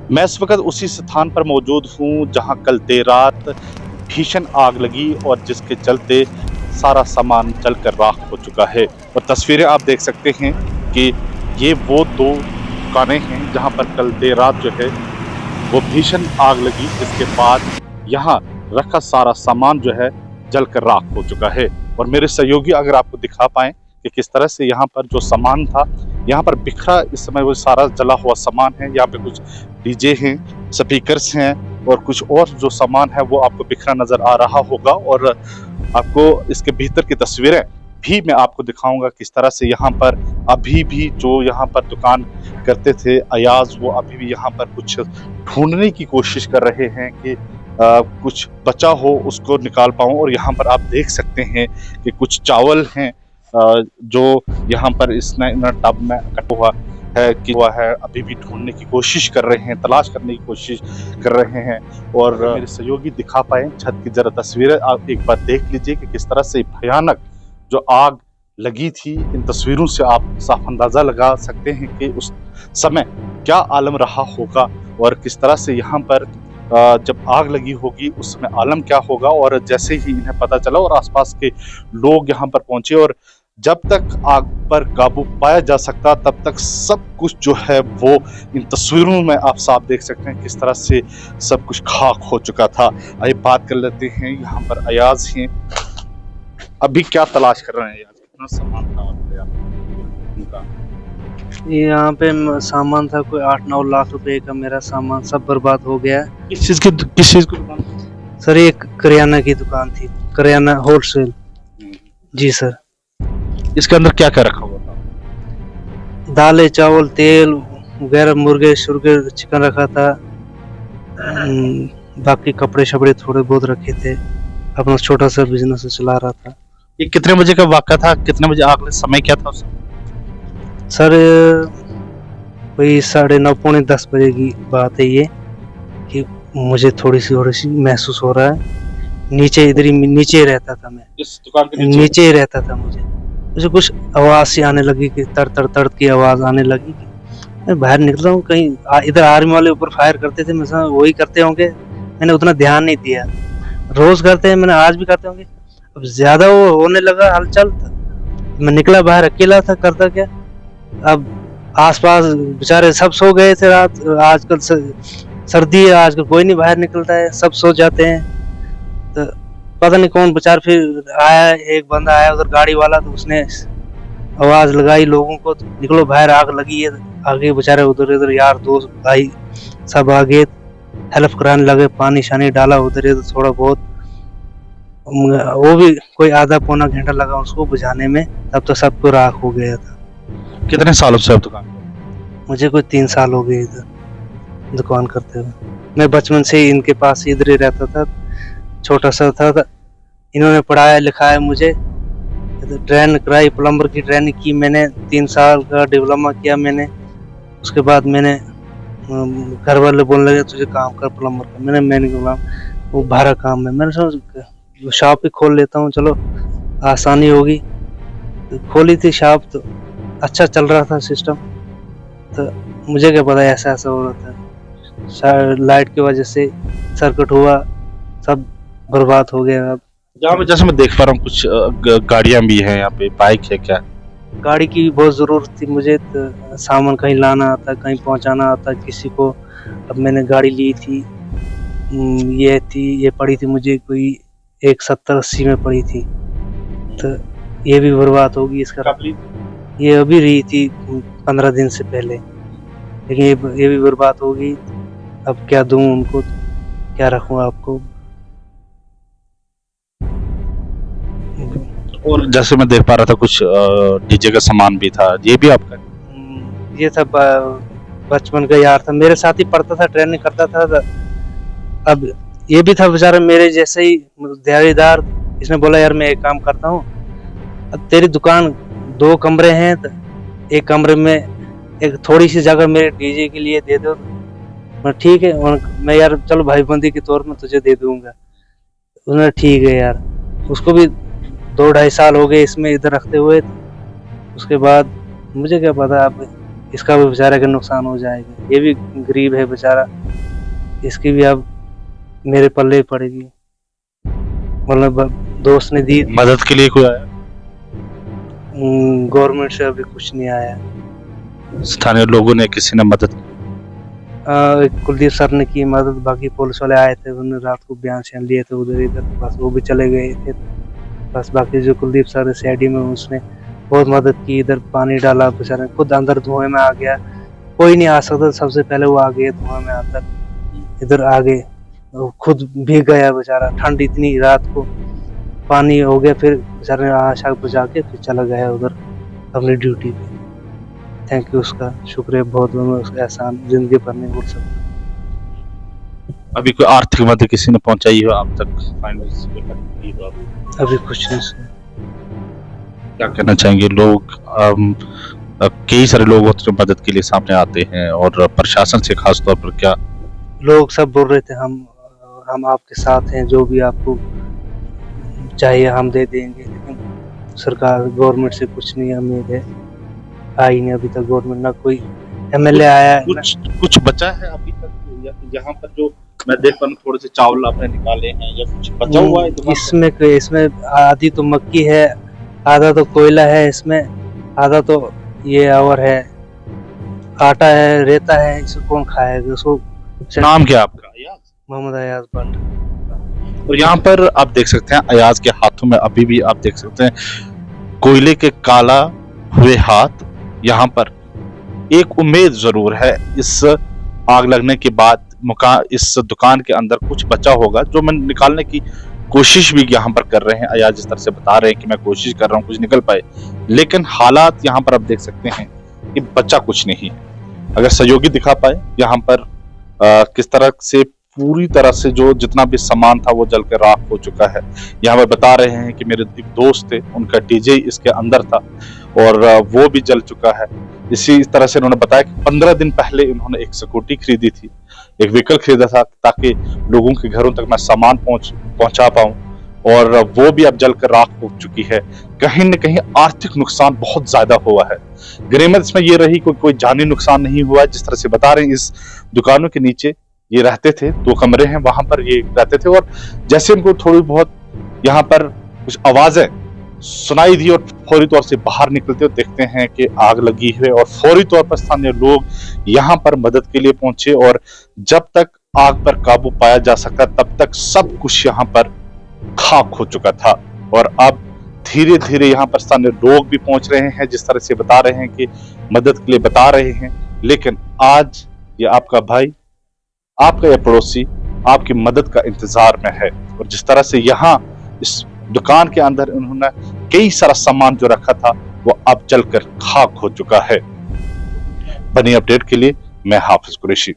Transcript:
मैं इस वक्त उसी स्थान पर मौजूद हूँ जहाँ कल देर रात भीषण आग लगी और जिसके चलते सारा सामान जलकर राख हो चुका है। और तस्वीरें आप देख सकते हैं कि ये वो दो दुकानें हैं जहाँ पर कल देर रात जो है वो भीषण आग लगी, जिसके बाद यहाँ रखा सारा सामान जो है जलकर राख हो चुका है। और मेरे सहयोगी अगर आपको दिखा पाएं कि किस तरह से यहाँ पर जो सामान था यहाँ पर बिखरा, इस समय वो सारा जला हुआ सामान है। यहाँ पे कुछ डीजे हैं, स्पीकर्स हैं और कुछ और जो सामान है वो आपको बिखरा नजर आ रहा होगा। और आपको इसके भीतर की तस्वीरें भी मैं आपको दिखाऊंगा किस तरह से यहाँ पर अभी भी जो यहाँ पर दुकान करते थे अयाज, वो अभी भी यहाँ पर कुछ ढूंढने की कोशिश कर रहे हैं कि कुछ बचा हो उसको निकाल पाऊं। और यहाँ पर आप देख सकते हैं कि कुछ चावल हैं जो यहाँ पर इसने टब में कटा हुआ है कि हुआ है, अभी भी ढूंढने की कोशिश कर रहे हैं, तलाश करने की कोशिश कर रहे हैं। और मेरे सहयोगी दिखा पाए छत की जरा तस्वीरें आप एक बार देख लीजिए कि किस तरह से भयानक जो आग लगी थी। इन तस्वीरों से आप साफ अंदाजा लगा सकते हैं कि उस समय क्या आलम रहा होगा और किस तरह से यहाँ पर जब आग लगी होगी उस समय आलम क्या होगा। और जैसे ही इन्हें पता चला और आसपास के लोग यहाँ पर पहुंचे और जब तक आग पर काबू पाया जा सकता तब तक सब कुछ जो है वो इन तस्वीरों में आप साफ देख सकते हैं किस तरह से सब कुछ खाक हो चुका था। आइए बात कर लेते हैं, यहाँ पर अयाज हैं, अभी क्या तलाश कर रहे हैं? अयाज कितना सामान था उनका? यहाँ पे सामान था कोई 8-9 लाख रुपए का। मेरा सामान सब बर्बाद हो गया। किस चीज की दुकान? सर एक करियाना की दुकान थी, करियाना होलसेल। जी सर। इसके अंदर क्या क्या रखा हुआ था? दालें, चावल, तेल वगैरह, मुर्गे शुर्गे, चिकन रखा था। बाकी कपड़े शपड़े थोड़े बहुत रखे थे। अपना छोटा सा बिजनेस चला रहा था। ये कितने बजे का वाक़ा था? कितने बजे आग लगी? समय क्या था उस समय? सर वही 9:30 पौने 10 बजे की बात है ये, कि मुझे थोड़ी सी महसूस हो रहा है। नीचे इधर ही नीचे रहता था मैं, इस दुकान के नीचे ही रहता था। मुझे कुछ आवाज सी आने लगी कि तड़ की आवाज आने लगी। मैं बाहर निकला हूँ, कहीं इधर आर्मी वाले ऊपर फायर करते थे, मैं समझा वही करते होंगे। मैंने उतना ध्यान नहीं दिया, रोज करते हैं, मैंने आज भी करते होंगे। अब ज्यादा वो होने लगा हलचल, मैं निकला बाहर, अकेला था, करता क्या। अब आसपास बेचारे सब सो गए थे रात। आजकल सर्दी है, आजकल कोई नहीं बाहर निकलता है, सब सो जाते हैं। तो पता नहीं कौन बेचारा फिर आया, एक बंदा आया उधर गाड़ी वाला, तो उसने आवाज लगाई लोगों को, तो निकलो बाहर, आग लगी है। आगे बेचारे उधर इधर यार दोस्त भाई सब आगे हेल्प कराने लगे, पानी शानी डाला उधर इधर थोड़ा बहुत। वो भी कोई आधा पौना घंटा लगा उसको बुझाने में, तब तो सबको राख हो गया था। कितने सालों से आप दुकान? मुझे कोई 3 साल हो गए इधर दुकान करते हुए। मैं बचपन से ही इनके पास इधर ही रहता था, छोटा सा था। इन्होंने पढ़ाया लिखाया मुझे, ट्रेन कराई, प्लम्बर की ट्रेनिंग की मैंने, 3 साल का डिप्लोमा किया मैंने। उसके बाद मैंने घर वाले बोलने लगे तुझे काम कर प्लम्बर का। मैंने बोला वो भारा काम है, मैंने सोचा शॉप ही खोल लेता हूँ, चलो आसानी होगी। तो खोली थी शॉप, तो अच्छा चल रहा था सिस्टम। तो मुझे क्या पता ऐसा हो रहा था। लाइट की वजह से सर्किट हुआ, सब बर्बाद हो गया। अब यहाँ पे जैसे मैं देख पा रहा हूँ कुछ गाड़ियां भी हैं, यहाँ पे बाइक है क्या? गाड़ी की बहुत ज़रूरत थी मुझे, तो सामान कहीं लाना आता, कहीं पहुंचाना आता किसी को। अब मैंने गाड़ी ली थी, ये पड़ी थी मुझे कोई 170-80 में पड़ी थी। तो ये भी बर्बाद होगी। इसका ये अभी रही थी 15 दिन से पहले, लेकिन ये भी बर्बाद होगी। अब क्या दूं उनको, क्या रखूं आपको। और जैसे मैं देख पा रहा था कुछ डीजे का सामान भी था, ये भी आपका? ये था बचपन का यार था, मेरे साथ ही पढ़ता था, ट्रेनिंग करता था। अब ये भी था बेचारा मेरे जैसे ही दिहाड़ीदार। इसने बोला यार मैं एक काम करता हूँ, अब तेरी दुकान 2 कमरे हैं, तो एक कमरे में एक थोड़ी सी जगह मेरे डीजे के लिए दे दो। मैं ठीक है, और मैं यार चलो भाईबंदी के तौर में तुझे दे दूंगा। उसने ठीक है यार। उसको भी 2-2.5 साल हो गए इसमें इधर रखते हुए। उसके बाद मुझे क्या पता अब इसका भी बेचारा का नुकसान हो जाएगा। ये भी गरीब है बेचारा, इसकी भी अब मेरे पल्ले ही पड़ेगी। मतलब दोस्त ने दी, मदद के लिए कोई आया? गवर्नमेंट से अभी कुछ नहीं आया। स्थानीय लोगों ने, किसी ने मदद की? कुलदीप सर ने की मदद, बाकी पुलिस वाले आए थे, उन्होंने रात को बयान शयान लिए थे उधर इधर, बस वो भी चले गए थे। बस बाकी जो कुलदीप सर सीआईडी में, उसने बहुत मदद की, इधर पानी डाला, बेचारा खुद अंदर धुएं में आ गया। कोई नहीं आ सकता, सबसे पहले वो आ गए धुएं में आकर, इधर आ गए, खुद भीग गया बेचारा। ठंड इतनी, रात को पानी हो गया, फिर बेचारे ने आशा बुझा के फिर चला गया उधर अपनी ड्यूटी पे। थैंक यू, उसका शुक्रिया बहुत, मैं उसका एहसान जिंदगी भर नहीं भूल सकता। अभी कोई आर्थिक मदद किसी ने पहुंचाई हो आप तक? फाइनल अभी कुछ नहीं सुना। क्या कहना चाहेंगे? लोग कई सारे लोग होते हैं जो मदद के लिए सामने आते हैं, और प्रशासन से खास तौर पर क्या लोग सब बोल रहे थे हम आपके साथ हैं, जो भी आपको चाहिए हम दे देंगे, लेकिन सरकार गवर्नमेंट से कुछ नहीं उम्मीद है, आई नहीं अभी तक गवर्नमेंट, ना कोई एमएलए आया। कुछ बचा है अभी तक? यहाँ पर जो मैं देख पा रहा हूं, थोड़े से चावल आपने निकाले हैं, या कुछ बचा हुआ है? इसमें आधी तो मक्की है, आधा तो कोयला है, इसमें आधा तो ये और है, आटा है, रेता है, इसको कौन खाएगा? उसको नाम क्या आपका? अयाज? मोहम्मद अयाज भट्ट। और यहाँ पर आप देख सकते हैं अयाज के हाथों में अभी भी आप देख सकते हैं कोयले के काला हुए हाथ। यहाँ पर एक उम्मीद जरूर है, इस आग लगने के बाद इस दुकान के अंदर कुछ बचा होगा, जो मैं निकालने की कोशिश भी यहाँ पर कर रहे हैं। अयाज इस तरह से बता रहे हैं कि मैं कोशिश कर रहा हूँ कुछ निकल पाए, लेकिन हालात यहाँ पर आप देख सकते हैं कि बचा कुछ नहीं है। अगर सहयोगी दिखा पाए यहाँ पर किस तरह से पूरी तरह से जो जितना भी सामान था वो जल के राख हो चुका है। यहाँ पर बता रहे हैं कि मेरे एक दोस्त थे, उनका डीजे इसके अंदर था और वो भी जल चुका है। इसी तरह से उन्होंने बताया कि 15 दिन पहले इन्होंने एक स्कूटी खरीदी थी, एक व्हीकल खरीदा था, ताकि लोगों के घरों तक मैं सामान पहुंचा पाऊं, और वो भी अब जलकर राख हो चुकी है। कहीं न कहीं आर्थिक नुकसान बहुत ज्यादा हुआ है। गनीमत इसमें ये रही कोई जानी नुकसान नहीं हुआ है। जिस तरह से बता रहे हैं, इस दुकानों के नीचे ये रहते थे, 2 कमरे हैं, वहां पर ये रहते थे, और जैसे उनको थोड़ी बहुत यहाँ पर कुछ आवाजें सुनाई दी और फौरी तौर से बाहर निकलते और देखते हैं कि आग लगी है, और फौरी तौर पर स्थानीय लोग यहाँ पर मदद के लिए पहुंचे, और जब तक आग पर काबू पाया जा सका तब तक सब कुछ यहाँ पर खाक हो चुका था। और अब धीरे धीरे यहाँ पर स्थानीय लोग भी पहुंच रहे हैं, जिस तरह से बता रहे हैं कि मदद के लिए बता रहे हैं, लेकिन आज ये आपका भाई, आपका ये पड़ोसी आपकी मदद का इंतजार में है। और जिस तरह से यहाँ इस दुकान के अंदर उन्होंने कई सारा सामान जो रखा था वो अब जलकर खाक हो चुका है। बनी अपडेट के लिए मैं हाफिज कुरैशी।